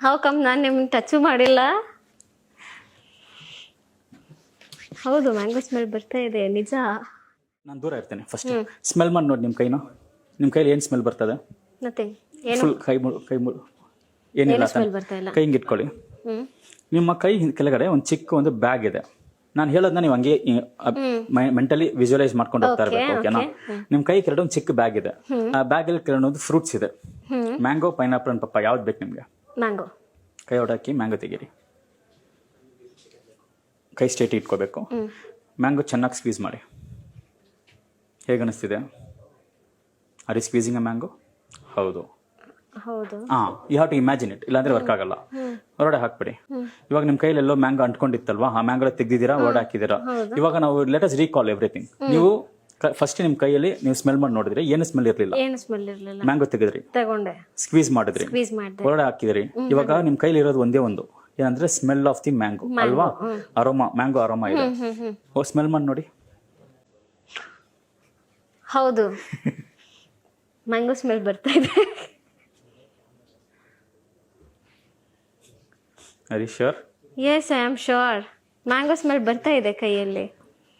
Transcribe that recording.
How come ನಾನು ನಿಮ್ಗೆ touch ಮಾಡಿಲ್ಲ. ಹೌದು ಮ್ಯಾಂಗೋ ಸ್ಮೆಲ್ ಬರ್ತಾ ಇದೆ ನಿಜ. ನಾನು ದೂರ ಇರ್ತೇನೆ. ಫಸ್ಟ್ ಸ್ಮೆಲ್ ಮಾಡಿ ನೋಡಿ ನಿಮ್ಮ ಕೈನ. ನಿಮ್ಮ ಕೈಲಿ ಏನು ಸ್ಮೆಲ್ ಬರ್ತದೆ? ನಥಿಂಗ್. ಏನು ಫುಲ್ ಕೈ ಏನಿಲ್ಲ. ಸ್ಮೆಲ್ ಬರ್ತಾ ಇಲ್ಲ. ಕೈ ಹಿಂಗೆ ಇಟ್ಕೊಳ್ಳಿ. ನಿಮ್ಮ ಕೈ ಕೆಳಗಡೆ ಒಂದು ಚಿಕ್ಕ ಒಂದು ಬ್ಯಾಗ್ ಇದೆ. ನಾನು ಹೇಳೋದನ್ನ ನೀವು ಹಂಗೆ ಮೆಂಟಲಿ ವಿಜುವಲೈಸ್ ಮಾಡ್ಕೊಂಡು ಹೋಗ್ತಾ ಇರಬೇಕು. ಓಕೆನಾ? ನಿಮ್ಮ ಕೈ ಕೆಳಗಡೆ ಒಂದು ಚಿಕ್ಕ ಬ್ಯಾಗ್ ಇದೆ. ಆ ಬ್ಯಾಗಲ್ಲಿ ಕೆಲವೊಂದು ಫ್ರೂಟ್ಸ್ ಇದೆ. ಮ್ಯಾಂಗೋ, ಪೈನಾಪಲ್ ಅಂಡ್ ಪಪ್ಪ ಯಾವ್ದು ಬೇಕು ನಿಮಗೆ? ಮ್ಯಾಂಗೋ. ಕೈ ಹೊಡಾಕಿ ಮ್ಯಾಂಗೋ ತೆಗೀರಿ. ಕೈ ಸ್ಟ್ರೇಟ್ ಇಟ್ಕೋಬೇಕು. ಮ್ಯಾಂಗೋ ಚೆನ್ನಾಗಿ ಸ್ಕ್ವೀಸ್ ಮಾಡಿ. ಹೇಗೆ ಅನಿಸ್ತಿದೆ? Are you squeezing a mango? ಹೌದು. ಹೌದು. You have to imagine it, ಇಲ್ಲಾಂದ್ರೆ ವರ್ಕ್ ಆಗಲ್ಲ. ಹೊರಡೆ ಹಾಕ್ಬಿಡಿ. ಇವಾಗ ನಿಮ್ಮ ಕೈಲೆಲ್ಲೋ ಮ್ಯಾಂಗೋ ಅಂಟ್ಕೊಂಡಿತ್ತಲ್ವಾ, ಆ ಮ್ಯಾಂಗೋ ತೆಗ್ದಿದ್ದೀರಾ, ಹೊರಡೆ ಹಾಕಿದ್ದೀರಾ. ಇವಾಗ ನಾವು ಲೆಟ್ ಅಸ್ ರೀಕಾಲ್ ಎವ್ರಿಥಿಂಗ್. ನೀವು ಫಸ್ಟ್ ನಿಮ್ಮ ಕೈಯಲ್ಲಿ ನೀವು ಸ್ಮೆಲ್ ಮಾಡಿ ನೋಡಿದ್ರಿ, ಏನು ಸ್ಮೆಲ್ ಇರಲಿಲ್ಲ. ಏನು ಸ್ಮೆಲ್ ಇರಲಿಲ್ಲ. ಮ್ಯಾಂಗೋ ತೆಗೆದ್ರಿ, ತಗೊಂಡೆ, ಸ್ಕ್ವೀಸ್ ಮಾಡಿದ್ರಿ, ಸ್ಕ್ವೀಸ್ ಮಾಡಿದೆ, ಹೊರಡೆ ಹಾಕಿದ್ರಿ. ಇವಾಗ ನಿಮ್ಮ ಕೈಲಿ ಇರೋದು ಒಂದೇ ಒಂದು, ಏನಂದ್ರೆ ಸ್ಮೆಲ್ ಆಫ್ ದಿ ಮ್ಯಾಂಗೋ ಅಲ್ವಾ? ಅರೋಮಾ, ಮ್ಯಾಂಗೋ ಅರೋಮಾ ಇದೆ. ಸ್ಮೆಲ್ ಮಾಡಿ ನೋಡಿ. ಹೌದು ಮ್ಯಾಂಗೋ ಸ್ಮೆಲ್ ಬರ್ತಾ ಇದೆ. Are you sure? Yes I am sure. Mango smell ಬರ್ತಾ ಇದೆ ಕೈಯಲ್ಲಿ.